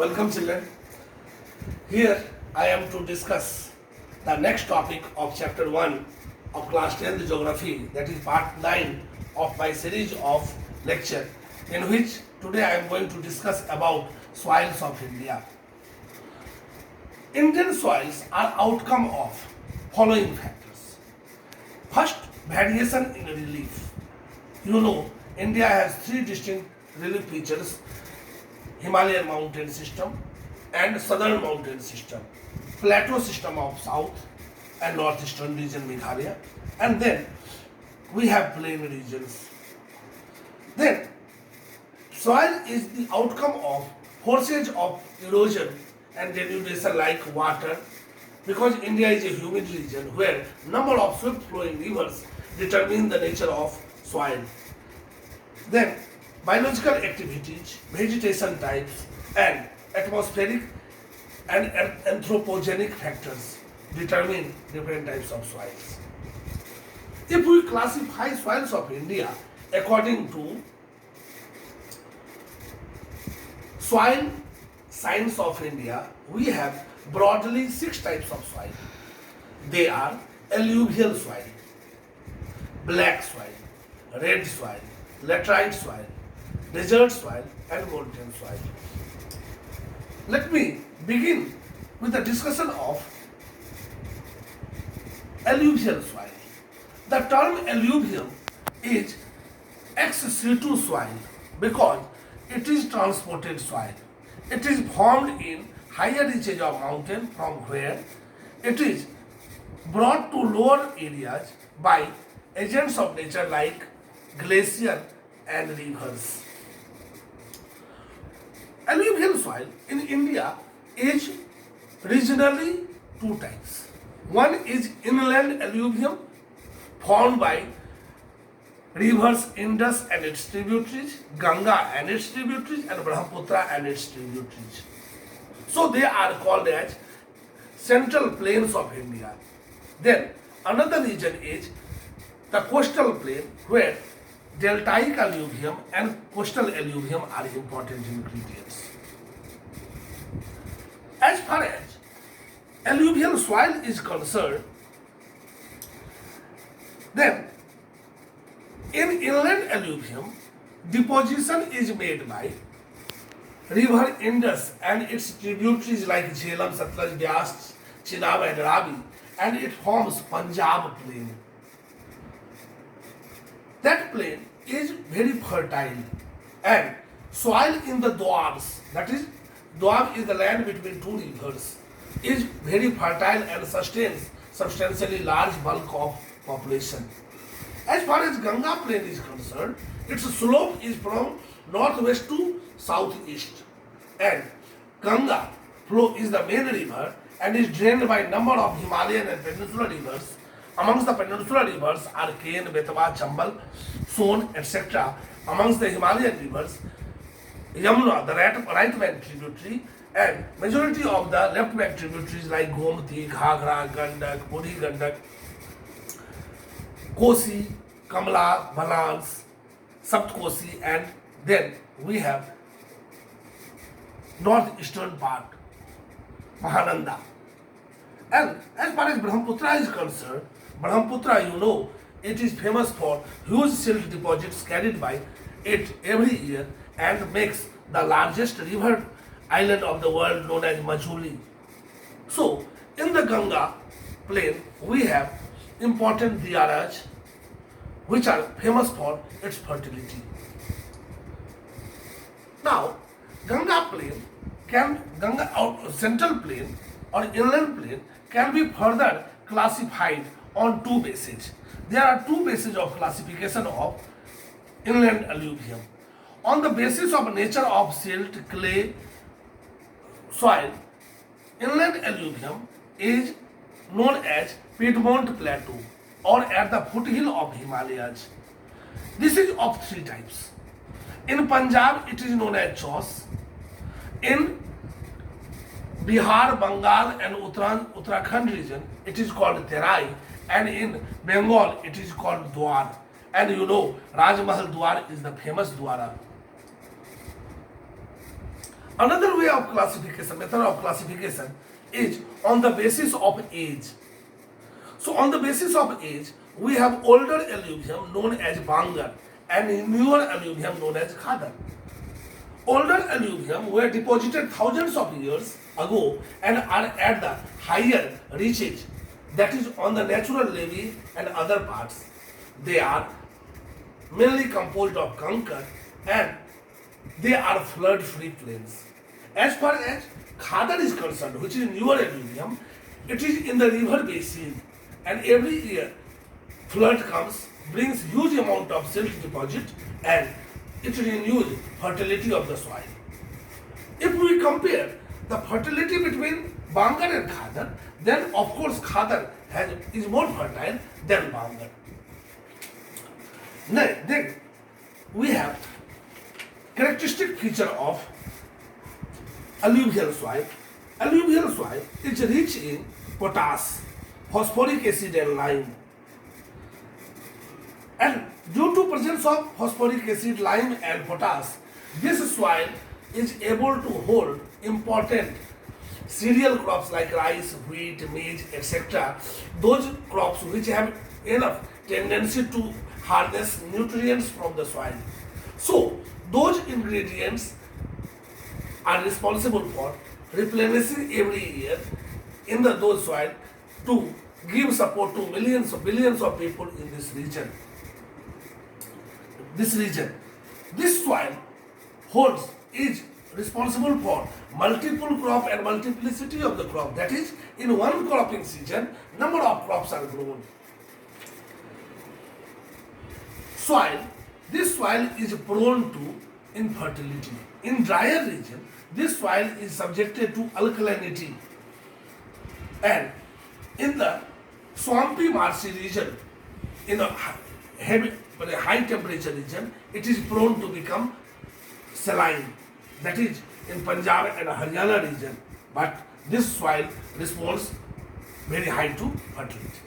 Welcome children. Here I am to discuss the next topic of chapter 1 of class 10th geography, that is part 9 of my series of lecture, in which today I am going to discuss about soils of India. Indian soils are outcome of following factors. First, variation in relief. You know, India has three distinct relief features: Himalayan mountain system and southern mountain system, plateau system of south and northeastern region Meghalaya, and then we have plain regions. Then soil is the outcome of forces of erosion and denudation like water, because India is a humid region where number of swift flowing rivers determine the nature of soil. Then biological activities, vegetation types, and atmospheric and anthropogenic factors determine different types of soils. If we classify soils of India according to soil science of India, we have broadly 6 types of soil. They are alluvial soil, black soil, red soil, laterite soil, desert soil, and mountain soil. Let me begin with the discussion of alluvial soil. The term alluvium is ex situ soil because it is transported soil. It is formed in higher reaches of mountain from where it is brought to lower areas by agents of nature like glacier and rivers. Alluvial soil in India is regionally 2 types. One is inland alluvium formed by rivers Indus and its tributaries, Ganga and its tributaries, and Brahmaputra and its tributaries. So they are called as central plains of India. Then another region is the coastal plain where deltaic alluvium and coastal alluvium are important ingredients. As far as alluvial soil is concerned, then in inland alluvium, deposition is made by river Indus and its tributaries like Jhelum, Satluj, Beas, Chenab, and Ravi, and it forms Punjab plain. That plain is very fertile, and soil in the Doabs, that is, Doab is the land between 2 rivers, is very fertile and sustains substantially large bulk of population. As far as Ganga plain is concerned, its slope is from northwest to southeast, and Ganga flow is the main river and is drained by number of Himalayan and peninsular rivers. Amongst the peninsular rivers are Ken, Betwa, Chambal, Son, etc. Amongst the Himalayan rivers, Yamuna, the right bank tributary, and majority of the left bank tributaries like Gomti, Ghagra, Gandak, Buri Gandak, Kosi, Kamla, Balans, Saptkosi, and then we have northeastern part, Mahananda. And as far as Brahmaputra is concerned, Brahmaputra, you know, it is famous for huge silt deposits carried by it every year and makes the largest river island of the world known as Majuli. So, in the Ganga plain, we have important diarrhas which are famous for its fertility. Now, central plain or inland plain can be further classified on 2 bases. There are 2 bases of classification of inland alluvium. On the basis of nature of silt, clay, soil, inland alluvium is known as Piedmont Plateau or at the foothill of Himalayas. This is of 3 types. In Punjab, it is known as Chos. In Bihar, Bengal, and Uttarakhand region, it is called Terai, and in Bengal, it is called Dwar. And you know, Raj Mahal Dwar is the famous Dwara. Another way of classification, method of classification is on the basis of age. So on the basis of age, we have older alluvium known as Bangar and newer alluvium known as Khadar. Older alluvium were deposited thousands of years ago and are at the higher reaches, that is on the natural levee and other parts. They are mainly composed of concrete and they are flood-free plains. As far as Khadar is concerned, which is newer alluvium, it is in the river basin and every year flood comes, brings huge amount of silt deposit and it renews fertility of the soil. If we compare the fertility between Bangar and Khadar, then of course Khadar is more fertile than Bangar. Then we have characteristic feature of alluvial soil. Alluvial soil is rich in potash, phosphoric acid and lime. And due to presence of phosphoric acid, lime and potash, this soil is able to hold important cereal crops like rice, wheat, maize, etc. Those crops which have enough tendency to harness nutrients from the soil. So those ingredients are responsible for replenishing every year in those soil to give support to millions of billions of people in this region. This soil is responsible for multiple crop and multiplicity of the crop. That is, in one cropping season, number of crops are grown. This soil is prone to infertility. In drier region, this soil is subjected to alkalinity, and in the swampy marshy region, in a high temperature region, it is prone to become saline. That is in Punjab and Haryana region. But this soil responds very high to fertility.